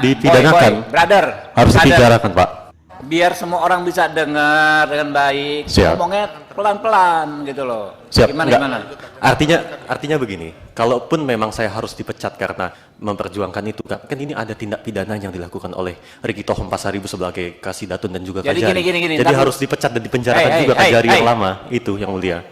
dipidanakan. Brother, Harus dipidanakan, Pak. Biar semua orang bisa dengar dengan baik. Siap. Ngomongnya pelan-pelan gitu loh. Siap. Gimana? Artinya begini, kalaupun memang saya harus dipecat karena memperjuangkan itu, kan ini ada tindak pidana yang dilakukan oleh Riki Tohom Pasaribu sebagai Kasidatun dan juga Jadi Kajari. gini, Jadi harus dipecat dan dipenjarakan juga Kajari yang lama itu, yang mulia.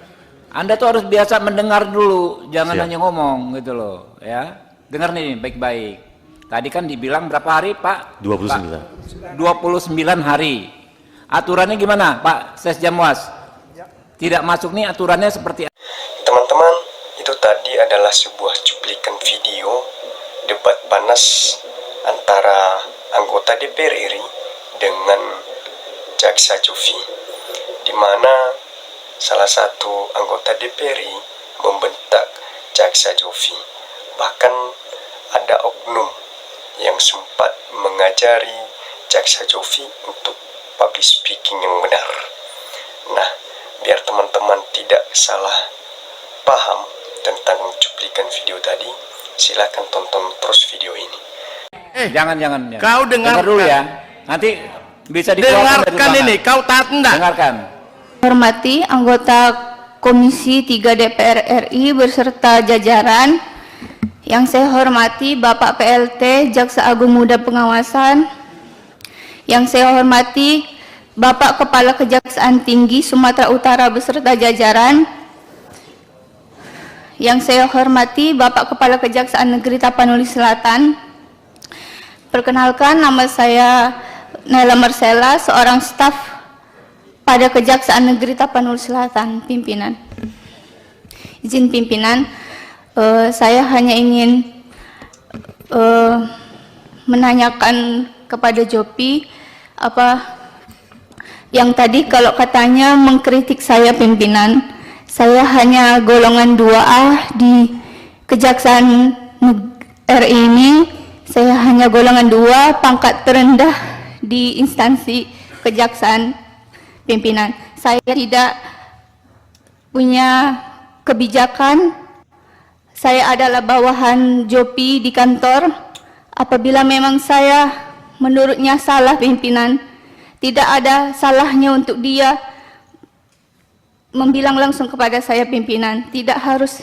Anda tuh harus biasa mendengar dulu, jangan Siap. hanya ngomong gitu loh, ya. Dengar nih baik-baik. Tadi kan dibilang berapa hari, Pak? 29. 29 hari. Aturannya gimana, Pak Sesjamwas? Tidak masuk nih aturannya seperti. Teman-teman, itu tadi adalah sebuah cuplikan video debat panas antara anggota DPR RI dengan Jaksa Jovi, di mana salah satu anggota DPR RI membentak Jaksa Jovi. Bahkan ada oknum yang sempat mengajari Jaksa Jovi untuk public speaking yang benar. Nah, biar teman-teman tidak salah paham tentang cuplikan video tadi, silakan tonton terus video ini. Jangan. Kau dengar dulu ya. Nanti bisa dengarkan ini, kau taat enggak? Dengarkan. Hormati anggota Komisi 3 DPR RI beserta jajaran. Yang saya hormati Bapak PLT Jaksa Agung Muda Pengawasan. Yang saya hormati Bapak Kepala Kejaksaan Tinggi Sumatera Utara beserta jajaran. Yang saya hormati Bapak Kepala Kejaksaan Negeri Tapanuli Selatan. Perkenalkan, nama saya Nela Marcella, seorang staf pada Kejaksaan Negeri Tapanuli Selatan, pimpinan. Izin pimpinan, saya hanya ingin menanyakan kepada Jopi apa yang tadi kalau katanya mengkritik saya pimpinan. Saya hanya golongan 2A di Kejaksaan RI ini. Saya hanya golongan 2, pangkat terendah di instansi kejaksaan pimpinan. Saya tidak punya kebijakan. Saya adalah bawahan Jopi di kantor. Apabila memang saya menurutnya salah pimpinan, tidak ada salahnya untuk dia membilang langsung kepada saya pimpinan. Tidak harus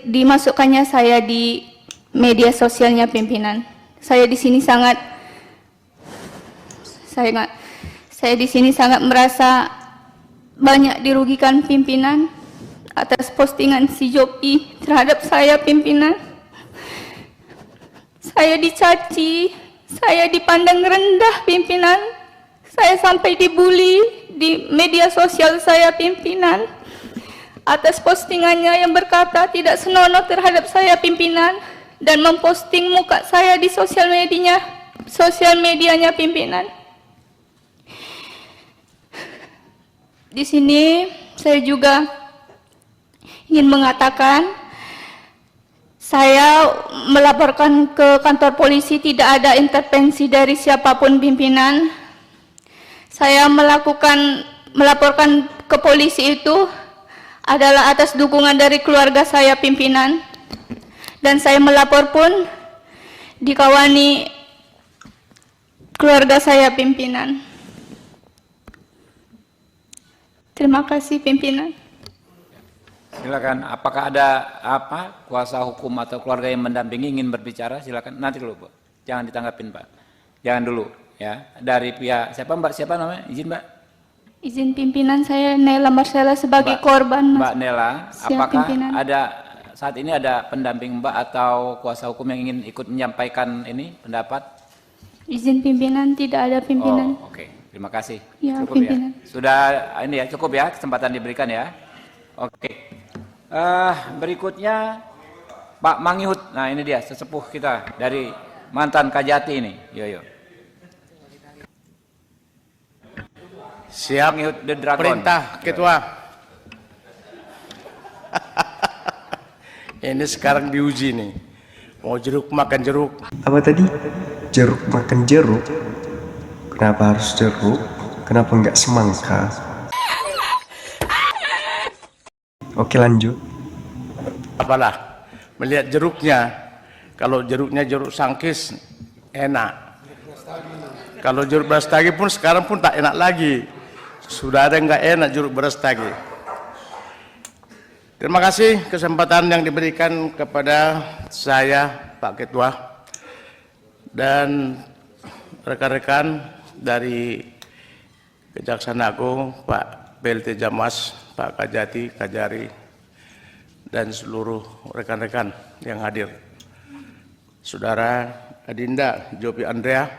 dimasukkannya saya di media sosialnya pimpinan. Saya di sini sangat merasa banyak dirugikan pimpinan atas postingan si Jopi terhadap saya pimpinan. Saya dicaci, saya dipandang rendah pimpinan. Saya sampai dibully di media sosial saya pimpinan atas postingannya yang berkata tidak senonoh terhadap saya pimpinan dan memposting muka saya di sosial medianya pimpinan. Di sini saya juga ingin mengatakan, saya melaporkan ke kantor polisi, tidak ada intervensi dari siapapun pimpinan. Saya melaporkan ke polisi itu adalah atas dukungan dari keluarga saya pimpinan. Dan saya melapor pun dikawani keluarga saya pimpinan. Terima kasih pimpinan. Silakan, apakah ada kuasa hukum atau keluarga yang mendampingi ingin berbicara? Silakan, nanti dulu, Bu. Jangan ditanggapin, Pak. Jangan dulu, ya. Dari pihak siapa, Mbak? Siapa namanya? Izin, Mbak. Izin pimpinan, saya Nela Marcella sebagai korban. Mbak Nela, apakah pimpinan. saat ini ada pendamping Mbak atau kuasa hukum yang ingin ikut menyampaikan ini pendapat? Izin pimpinan, tidak ada pimpinan. Oh, oke. Terima kasih. Ya, cukup pimpinan. Ya. Sudah ini ya, cukup ya kesempatan diberikan ya. Oke. Berikutnya Pak Mangihut. Nah, ini dia sesepuh kita dari mantan Kajati ini. Yo. Siap. Mangihut the Dragon. Perintah Ketua. Ini sekarang diuji nih. Mau jeruk makan jeruk. Apa tadi? Jeruk makan jeruk? Kenapa harus jeruk? Kenapa nggak semangka? Oke, lanjut. Apalah, melihat jeruknya Kalau jeruknya jeruk sangkis enak. Kalau jeruk brastagi pun sekarang pun tak enak lagi. Sudah ada nggak enak jeruk brastagi. Terima kasih kesempatan yang diberikan kepada saya, Pak Ketua, dan rekan-rekan dari Kejaksaan Agung, Pak PLT Jamas, Pak Kajati, Kajari, dan seluruh rekan-rekan yang hadir. Saudara Adinda Jopi Andrea,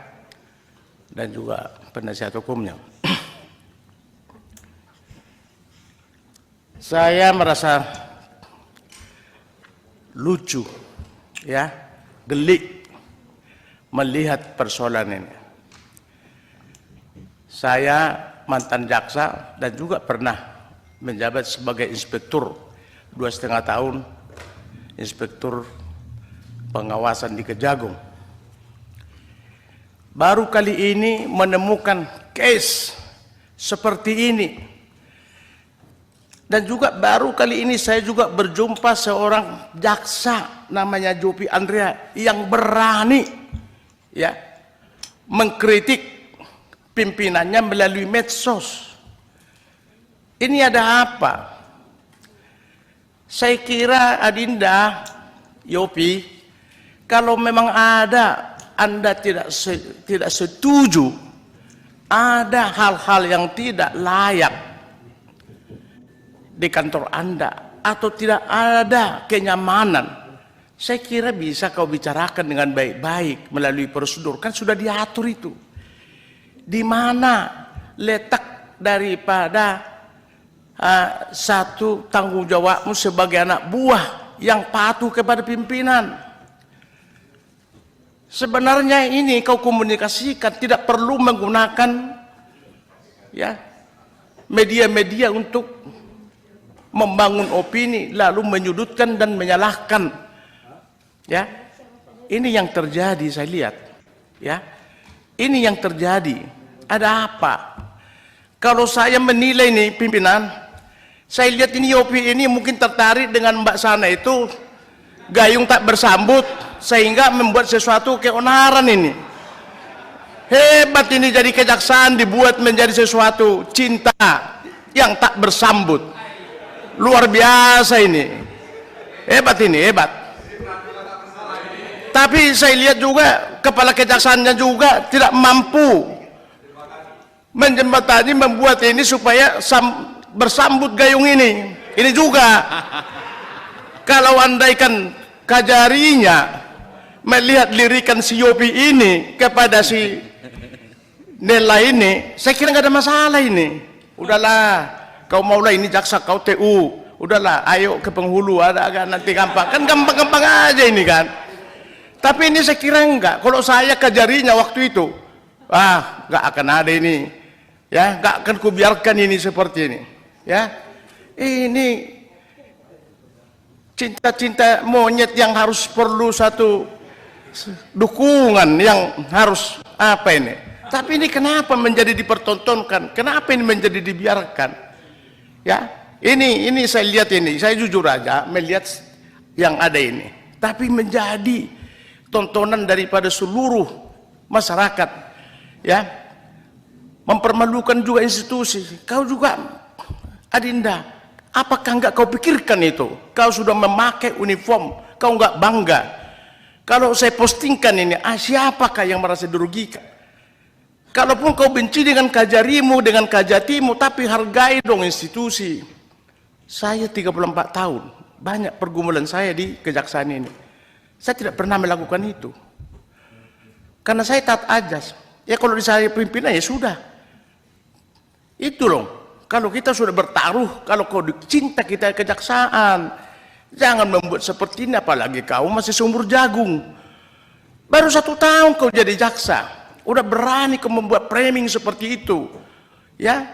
dan juga penasihat hukumnya. Saya merasa lucu, ya, gelik melihat persoalan ini. Saya mantan jaksa dan juga pernah menjabat sebagai inspektur 2,5 tahun, inspektur pengawasan di Kejagung. Baru kali ini menemukan case seperti ini. Dan juga baru kali ini saya juga berjumpa seorang jaksa namanya Jopi Andrea yang berani, ya, mengkritik pimpinannya melalui medsos. Ini ada apa? Saya kira Adinda, Yopi, kalau memang ada Anda tidak setuju, ada hal-hal yang tidak layak di kantor Anda, atau tidak ada kenyamanan, saya kira bisa kau bicarakan dengan baik-baik melalui prosedur. Kan sudah diatur itu. Di mana letak daripada satu tanggung jawabmu sebagai anak buah yang patuh kepada pimpinan? Sebenarnya ini kau komunikasikan, tidak perlu menggunakan, ya, media-media untuk membangun opini lalu menyudutkan dan menyalahkan, ya. Ini yang terjadi, saya lihat, ya, ini yang terjadi. Ada apa? Kalau saya menilai nih pimpinan, saya lihat ini Yopi ini mungkin tertarik dengan Mbak Sana itu gayung tak bersambut sehingga membuat sesuatu keonaran ini. Hebat ini, jadi kejaksaan dibuat menjadi sesuatu cinta yang tak bersambut. Luar biasa ini. Hebat ini, hebat. Tapi saya lihat juga kepala kejaksaannya juga tidak mampu menjembatani, membuat ini supaya bersambut gayung ini. Ini juga. Kalau andaikan Kajarinya melihat lirikan si Yopi ini kepada si Nela ini, saya kira nggak ada masalah ini. Udahlah. Kau maulah ini jaksa, kau TU, udahlah, ayo ke penghulu, ada agak nanti gampang, kan gampang-gampang aja ini kan. Tapi ini saya kira enggak. Kalau saya Kajarinya waktu itu, nggak akan ada ini, ya, nggak akan kubiarkan ini seperti ini, ya. Ini cinta-cinta monyet yang harus perlu satu dukungan yang harus apa ini. Tapi ini kenapa menjadi dipertontonkan? Kenapa ini menjadi dibiarkan? Ya, ini saya lihat ini, saya jujur aja melihat yang ada ini, tapi menjadi tontonan daripada seluruh masyarakat, ya, mempermalukan juga institusi. Kau juga Adinda, apakah enggak kau pikirkan itu? Kau sudah memakai uniform, kau enggak bangga? Kalau saya postingkan ini, siapakah yang merasa dirugikan? Kalaupun kau benci dengan Kajarimu, dengan Kajatimu, tapi hargai dong institusi. Saya 34 tahun, banyak pergumulan saya di kejaksaan ini. Saya tidak pernah melakukan itu. Karena saya taat ajas. Ya kalau di saya pimpinan ya sudah. Itu loh. Kalau kita sudah bertaruh, kalau kau cinta kita kejaksaan, jangan membuat seperti ini, apalagi kau masih seumur jagung. Baru 1 tahun kau jadi jaksa. Udah berani kau membuat framing seperti itu, ya?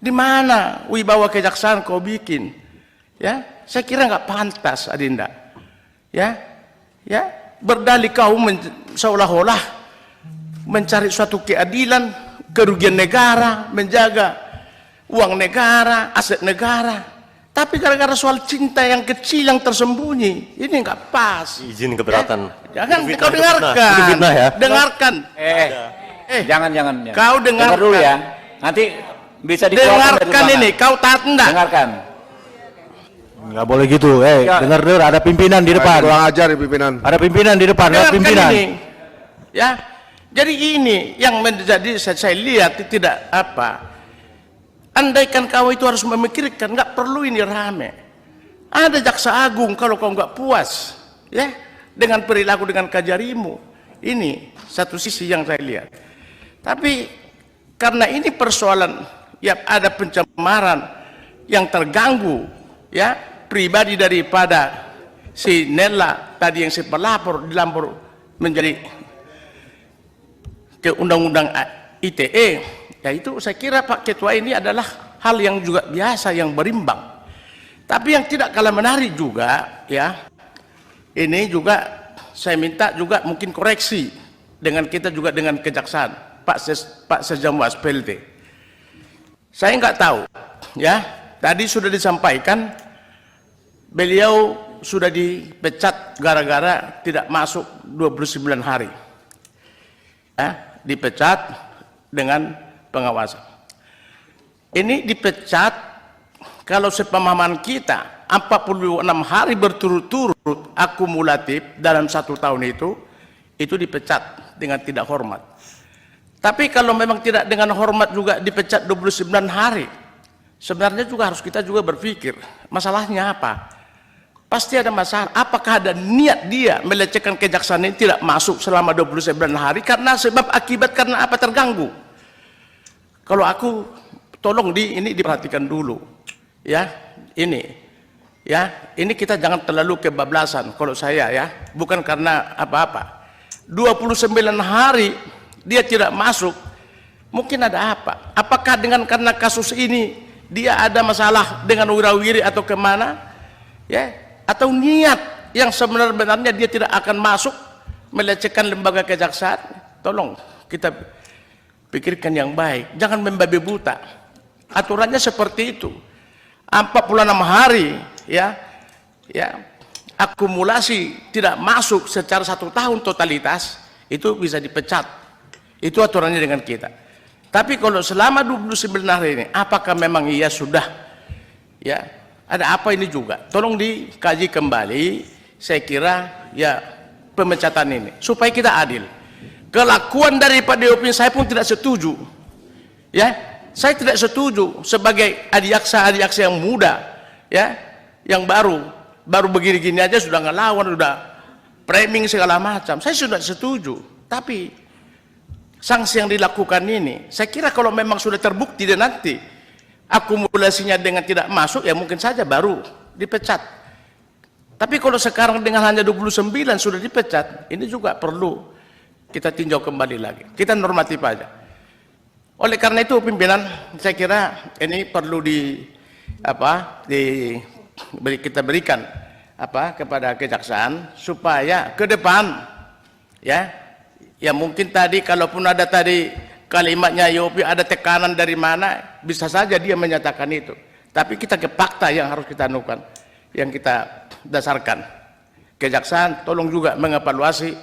Di mana wibawa kejaksaan kau bikin, ya? Saya kira nggak pantas, Adinda, ya, ya. Berdalih kau seolah-olah mencari suatu keadilan, kerugian negara, menjaga uang negara, aset negara. Tapi gara-gara soal cinta yang kecil yang tersembunyi, ini nggak pas. Izin keberatan. Jangan Itu fitnah, kau itu dengarkan. fitnah. Itu fitnah ya. Dengarkan. Jangan. Kau Dengar dulu ya. Nanti bisa dikeluarkan dari Dengarkan ruangan. ini, kau taat enggak? Dengarkan. Nggak boleh gitu. Dengar ada pimpinan di depan. Kurang ajar ya pimpinan. Ada pimpinan di depan, ada Dengarkan pimpinan. ini. Ya. Jadi ini yang menjadi saya lihat tidak apa. Andaikan kau itu harus memikirkan, nggak perlu ini rame. Ada jaksa agung kalau kau nggak puas, ya, dengan perilaku dengan Kajarimu. Ini satu sisi yang saya lihat. Tapi karena ini persoalan, ya ada pencemaran yang terganggu, ya, pribadi daripada si Nella tadi yang si pelapor dilapor menjadi ke undang-undang ITE, ya itu saya kira Pak Ketua ini adalah hal yang juga biasa yang berimbang. Tapi yang tidak kalah menarik juga, ya, ini juga saya minta juga mungkin koreksi dengan kita juga dengan kejaksaan, Pak Sejamwas PLT. Saya nggak tahu, ya, tadi sudah disampaikan beliau sudah dipecat gara-gara tidak masuk 29 hari, ya, dipecat dengan pengawasan. Ini dipecat kalau sepemahaman kita 46 hari berturut-turut akumulatif dalam 1 tahun itu dipecat dengan tidak hormat. Tapi kalau memang tidak dengan hormat juga dipecat 29 hari, sebenarnya juga harus kita juga berpikir masalahnya apa. Pasti ada masalah. Apakah ada niat dia melecehkan kejaksaan ini tidak masuk selama 29 hari karena sebab akibat karena apa terganggu? Kalau aku tolong ini diperhatikan dulu, ya, ini kita jangan terlalu kebablasan. Kalau saya, ya, bukan karena apa-apa. 29 hari dia tidak masuk, mungkin ada apa? Apakah dengan karena kasus ini dia ada masalah dengan wirawiri atau kemana, ya? Atau niat yang sebenarnya dia tidak akan masuk melecehkan lembaga kejaksaan? Tolong kita pikirkan yang baik, jangan membabi buta. Aturannya seperti itu. 46 hari, ya, akumulasi tidak masuk secara 1 tahun totalitas itu bisa dipecat. Itu aturannya dengan kita. Tapi kalau selama 29 hari ini, apakah memang ia sudah, ya, ada apa ini juga? Tolong dikaji kembali. Saya kira, ya, pemecatan ini supaya kita adil. Kelakuan daripada DOP saya pun tidak setuju, ya. Saya tidak setuju sebagai adiaksa yang muda, ya, yang baru begini-gini aja sudah ngelawan, sudah framing segala macam. Saya sudah setuju. Tapi sanksi yang dilakukan ini, saya kira kalau memang sudah terbukti dan nanti akumulasinya dengan tidak masuk, ya mungkin saja baru dipecat. Tapi kalau sekarang dengan hanya 29 sudah dipecat, ini juga perlu kita tinjau kembali lagi. Kita normatif aja. Oleh karena itu pimpinan, saya kira ini perlu kita berikan kepada kejaksaan supaya ke depan, ya mungkin tadi kalaupun ada tadi kalimatnya Yopi ada tekanan dari mana, bisa saja dia menyatakan itu. Tapi kita ke fakta yang harus kita anukan, yang kita dasarkan. Kejaksaan tolong juga mengevaluasi,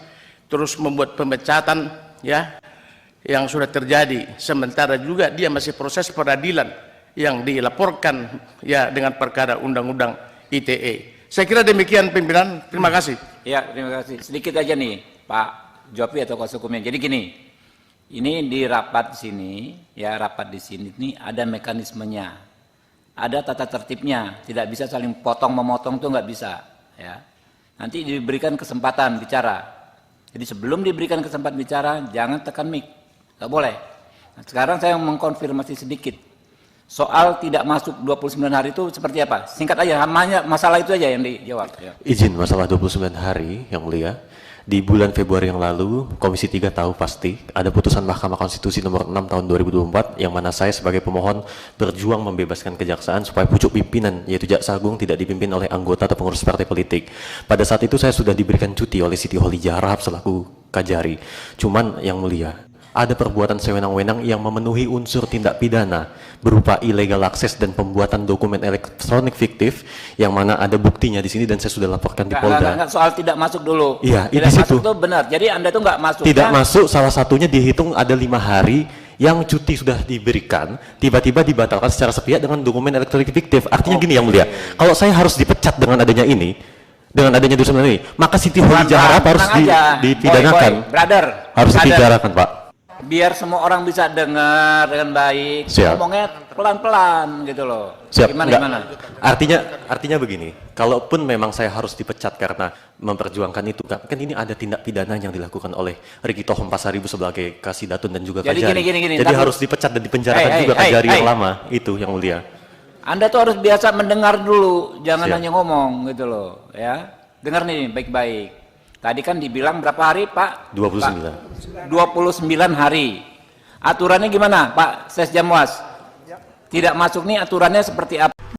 terus membuat pemecatan, ya, yang sudah terjadi, sementara juga dia masih proses peradilan yang dilaporkan, ya, dengan perkara undang-undang ITE. Saya kira demikian pimpinan, terima kasih. Ya, terima kasih. Sedikit aja nih Pak Jopi atau kuasa hukumnya. Jadi gini, ini di rapat sini, ya, rapat di sini ini ada mekanismenya, ada tata tertibnya, tidak bisa saling potong memotong tuh nggak bisa, ya. Nanti diberikan kesempatan bicara. Jadi sebelum diberikan kesempatan bicara, jangan tekan mic. Nggak boleh. Nah, sekarang saya mengkonfirmasi sedikit. Soal tidak masuk 29 hari itu seperti apa? Singkat aja, masalah itu aja yang dijawab. Ya. Izin masalah 29 hari, Yang Mulia. Di bulan Februari yang lalu, Komisi 3 tahu pasti ada putusan Mahkamah Konstitusi nomor 6 tahun 2024 yang mana saya sebagai pemohon berjuang membebaskan kejaksaan supaya pucuk pimpinan yaitu Jaksa Agung tidak dipimpin oleh anggota atau pengurus partai politik. Pada saat itu saya sudah diberikan cuti oleh Siti Holijah Rahab selaku Kajari. Cuman Yang Mulia, ada perbuatan sewenang-wenang yang memenuhi unsur tindak pidana berupa illegal access dan pembuatan dokumen elektronik fiktif yang mana ada buktinya di sini dan saya sudah laporkan di Polda. Enggak, soal tidak masuk dulu. Iya, tidak di situ. masuk itu benar. Jadi Anda itu nggak masuk. Tidak masuk, salah satunya dihitung ada 5 hari yang cuti sudah diberikan, tiba-tiba dibatalkan secara sepihak dengan dokumen elektronik fiktif. Artinya gini yang mulia, kalau saya harus dipecat dengan adanya ini, dengan adanya dosen ini, maka Siti Khadijah harus dipidanakan. Boy, brother, harus dipidanakan, Pak. Biar semua orang bisa dengar dengan baik. Siap. Ngomongnya pelan-pelan gitu loh. Siap. Gimana? Artinya begini, kalaupun memang saya harus dipecat karena memperjuangkan itu, kan ini ada tindak pidana yang dilakukan oleh Riki Tohom Pasaribu sebagai Kasidatun dan juga Jadi Kajari. gini, Jadi harus dipecat dan dipenjarakan juga Kajari yang lama, itu yang mulia. Anda tuh harus biasa mendengar dulu, jangan Siap. hanya ngomong gitu loh, ya. Dengar nih baik-baik. Tadi kan dibilang berapa hari, Pak? 29. 29 hari. Aturannya gimana, Pak Sesjamwas? Tidak masuk nih aturannya seperti apa?